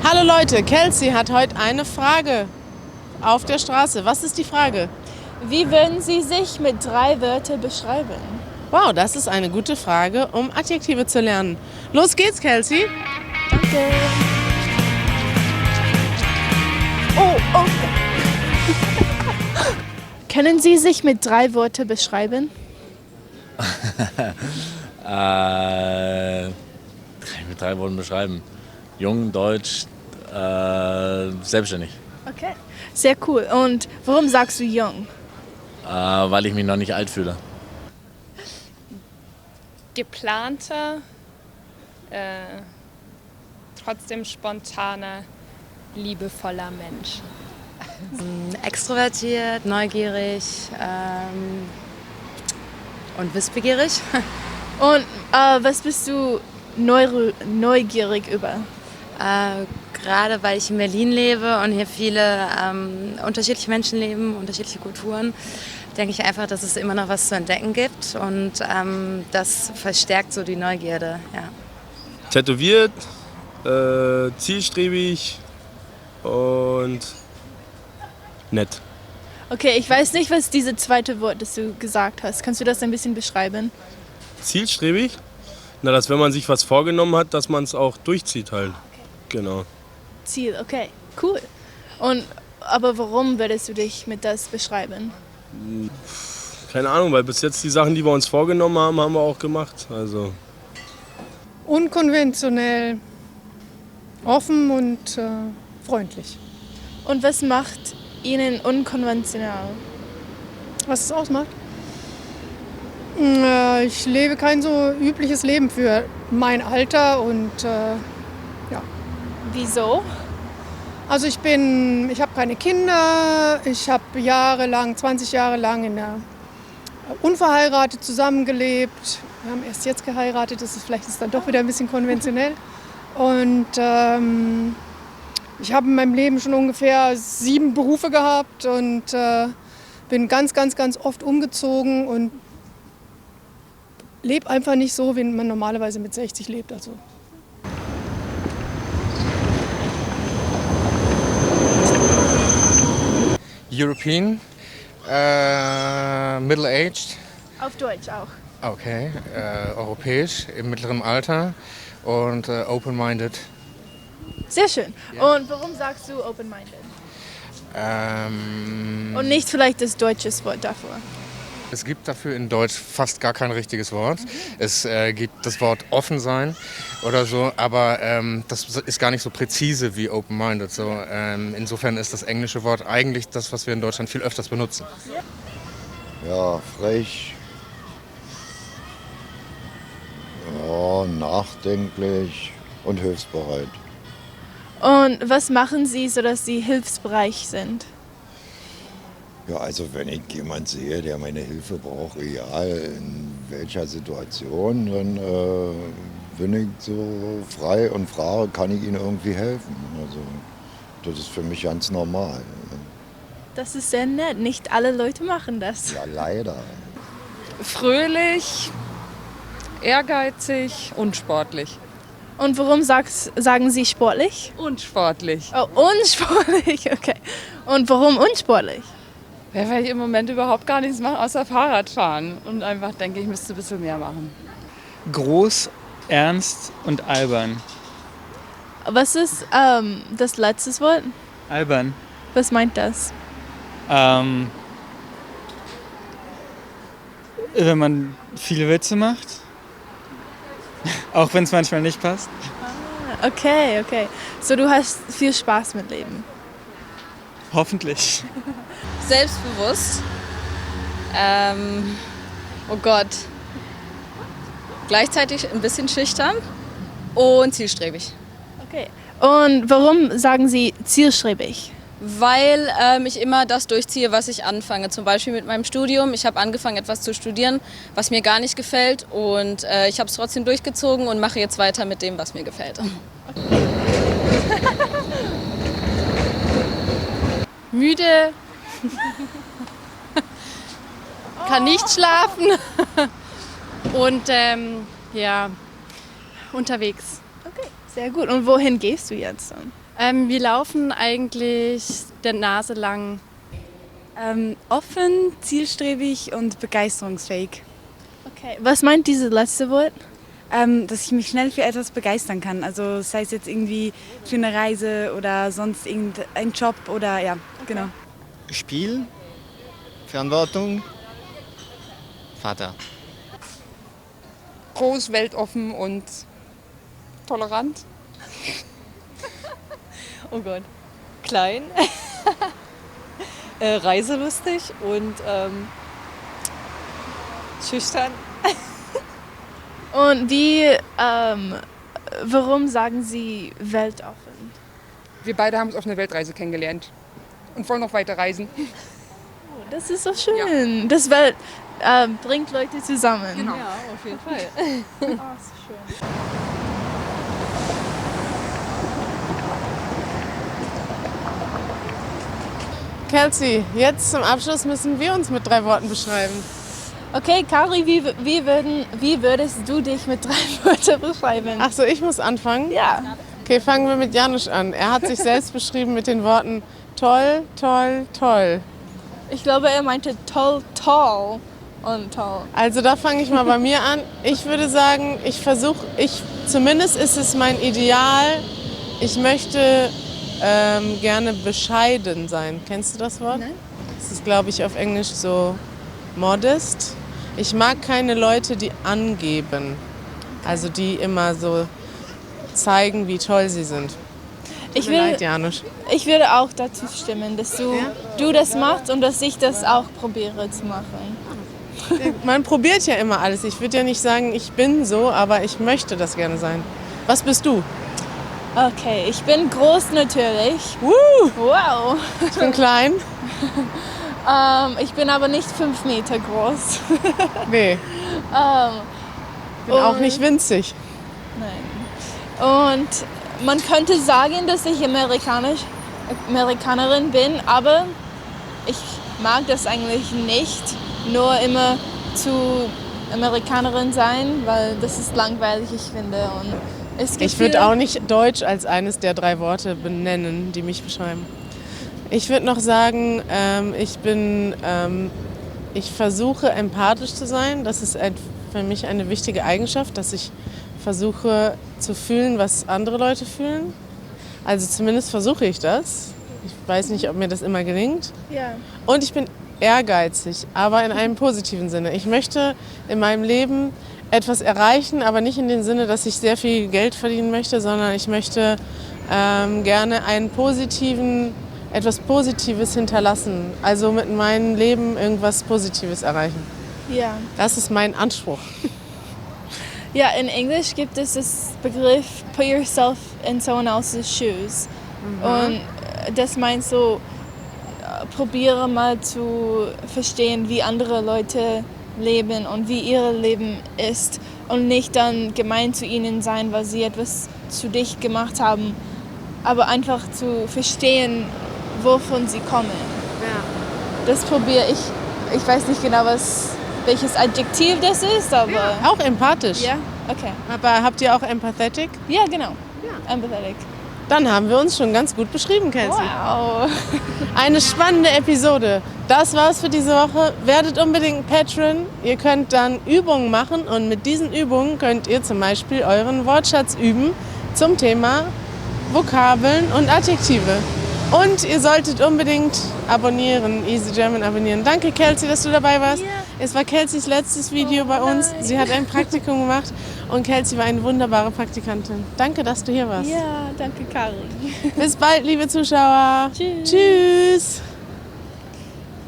Hallo Leute, Kelsey hat heute eine Frage auf der Straße. Was ist die Frage? Wie würden Sie sich mit 3 Wörtern beschreiben? Wow, das ist eine gute Frage, um Adjektive zu lernen. Los geht's, Kelsey. Danke. Oh. Können Sie sich mit 3 Wörtern beschreiben? Kann ich mit 3 Worten beschreiben. Jung, deutsch, selbstständig. Okay. Sehr cool. Und warum sagst du jung? Weil ich mich noch nicht alt fühle. Geplanter, trotzdem spontaner, liebevoller Mensch. Extrovertiert, neugierig und wissbegierig. Und was bist du neugierig über? Gerade weil ich in Berlin lebe und hier viele unterschiedliche Menschen leben, unterschiedliche Kulturen, denke ich einfach, dass es immer noch was zu entdecken gibt und das verstärkt so die Neugierde. Ja. Tätowiert, zielstrebig und nett. Okay, ich weiß nicht, was diese zweite Wort, das du gesagt hast. Kannst du das ein bisschen beschreiben? Zielstrebig? Na, dass wenn man sich was vorgenommen hat, dass man es auch durchzieht halt. Genau. Ziel, okay, cool. Aber warum würdest du dich mit das beschreiben? Keine Ahnung, weil bis jetzt die Sachen, die wir uns vorgenommen haben, haben wir auch gemacht. Also Unkonventionell, offen und freundlich. Und was macht Ihnen unkonventionell? Was es ausmacht? Ich lebe kein so übliches Leben für mein Alter und Wieso? also ich habe keine Kinder, ich habe 20 Jahre lang unverheiratet zusammengelebt. Wir haben erst jetzt geheiratet, vielleicht ist es dann doch wieder ein bisschen konventionell. Und ich habe in meinem Leben schon ungefähr 7 Berufe gehabt und bin ganz, ganz, ganz oft umgezogen und lebe einfach nicht so, wie man normalerweise mit 60 lebt. Also. European, middle-aged, Auf Deutsch auch. okay, europäisch, im mittleren Alter und open-minded. Sehr schön. Und warum sagst du open-minded? Und nicht vielleicht das deutsche Wort davor? Es gibt dafür in Deutsch fast gar kein richtiges Wort. Es gibt das Wort offen sein oder so, aber das ist gar nicht so präzise wie open-minded. So, insofern ist das englische Wort eigentlich das, was wir in Deutschland viel öfters benutzen. Ja, frech. Ja, nachdenklich und hilfsbereit. Und was machen Sie, sodass Sie hilfsbereit sind? Ja, also wenn ich jemanden sehe, der meine Hilfe braucht, egal in welcher Situation, dann bin ich so frei und frage, kann ich ihm irgendwie helfen. Also das ist für mich ganz normal. Das ist sehr nett. Nicht alle Leute machen das. Ja, leider. Fröhlich, ehrgeizig und sportlich. Und warum sagen Sie sportlich? Unsportlich. Oh, unsportlich, okay. Und warum unsportlich? Ja, weil ich im Moment überhaupt gar nichts mache, außer Fahrrad fahren. Und einfach denke, ich müsste ein bisschen mehr machen. Groß, ernst und albern. Was ist das letzte Wort? Albern. Was meint das? Wenn man viele Witze macht. Auch wenn es manchmal nicht passt. Okay. So, du hast viel Spaß mit Leben. Hoffentlich. Selbstbewusst. Oh Gott. Gleichzeitig ein bisschen schüchtern und zielstrebig. Okay. Und warum sagen Sie zielstrebig? Weil ich immer das durchziehe, was ich anfange. Zum Beispiel mit meinem Studium. Ich habe angefangen, etwas zu studieren, was mir gar nicht gefällt. Und ich habe es trotzdem durchgezogen und mache jetzt weiter mit dem, was mir gefällt. Müde, kann nicht schlafen und unterwegs. Okay, sehr gut. Und wohin gehst du jetzt? Wir laufen eigentlich der Nase lang. Offen, zielstrebig und begeisterungsfähig. Okay, was meint dieses letzte Wort? Dass ich mich schnell für etwas begeistern kann. Also sei es jetzt irgendwie für eine Reise oder sonst irgendein Job oder ja, genau. Spiel, Verantwortung, Vater. Groß, weltoffen und tolerant. Oh Gott. Klein. Reiselustig und schüchtern. Und warum sagen Sie weltoffen? Wir beide haben uns auf einer Weltreise kennengelernt und wollen noch weiter reisen. Oh, das ist so schön. Ja. Das bringt Leute zusammen. Genau. Ja, auf jeden Fall. Oh, so schön. Kelsey, jetzt zum Abschluss müssen wir uns mit 3 Worten beschreiben. Okay, Kari, wie würdest du dich mit 3 Worten beschreiben? Ach so, ich muss anfangen? Ja. Okay, fangen wir mit Janusz an. Er hat sich selbst beschrieben mit den Worten toll, toll, toll. Ich glaube, er meinte toll, toll und toll. Also da fange ich mal bei mir an. Ich würde sagen, zumindest ist es mein Ideal, ich möchte gerne bescheiden sein. Kennst du das Wort? Nein. Das ist, glaube ich, auf Englisch so modest. Ich mag keine Leute, die angeben. Also die immer so zeigen, wie toll sie sind. Ich würde auch dazu stimmen, dass du das machst und dass ich das auch probiere zu machen. Man probiert ja immer alles. Ich würde ja nicht sagen, ich bin so, aber ich möchte das gerne sein. Was bist du? Okay, ich bin groß natürlich. Wow. Ich bin klein. Ich bin aber nicht 5 Meter groß. Nee. Ich bin auch nicht winzig. Nein. Und man könnte sagen, dass ich Amerikanerin bin, aber ich mag das eigentlich nicht, nur immer zu Amerikanerin sein, weil das ist langweilig, ich finde. Und ich würde auch nicht Deutsch als eines der 3 Worte benennen, die mich beschreiben. Ich würde noch sagen, ich versuche empathisch zu sein. Das ist für mich eine wichtige Eigenschaft, dass ich versuche zu fühlen, was andere Leute fühlen. Also zumindest versuche ich das. Ich weiß nicht, ob mir das immer gelingt. Ja. Und ich bin ehrgeizig, aber in einem positiven Sinne. Ich möchte in meinem Leben etwas erreichen, aber nicht in dem Sinne, dass ich sehr viel Geld verdienen möchte, sondern ich möchte gerne etwas Positives hinterlassen. Also mit meinem Leben irgendwas Positives erreichen. Ja. Das ist mein Anspruch. Ja, in Englisch gibt es das Begriff put yourself in someone else's shoes. Und das meint so, probiere mal zu verstehen, wie andere Leute leben und wie ihr Leben ist und nicht dann gemein zu ihnen sein, weil sie etwas zu dich gemacht haben, aber einfach zu verstehen, wovon sie kommen. Ja. Das probiere ich. Ich weiß nicht genau, welches Adjektiv das ist, aber... Ja, auch empathisch. Ja, okay. Aber habt ihr auch empathetic? Ja, genau. Ja. Empathetic. Dann haben wir uns schon ganz gut beschrieben, Kelsey. Wow. Eine spannende Episode. Das war's für diese Woche. Werdet unbedingt Patron. Ihr könnt dann Übungen machen und mit diesen Übungen könnt ihr zum Beispiel euren Wortschatz üben zum Thema Vokabeln und Adjektive. Und ihr solltet unbedingt abonnieren, Easy German abonnieren. Danke, Kelsey, dass du dabei warst. Yeah. Es war Kelseys letztes Video bei uns. Sie hat ein Praktikum gemacht und Kelsey war eine wunderbare Praktikantin. Danke, dass du hier warst. Ja, danke, Karin. Bis bald, liebe Zuschauer. Tschüss. Tschüss.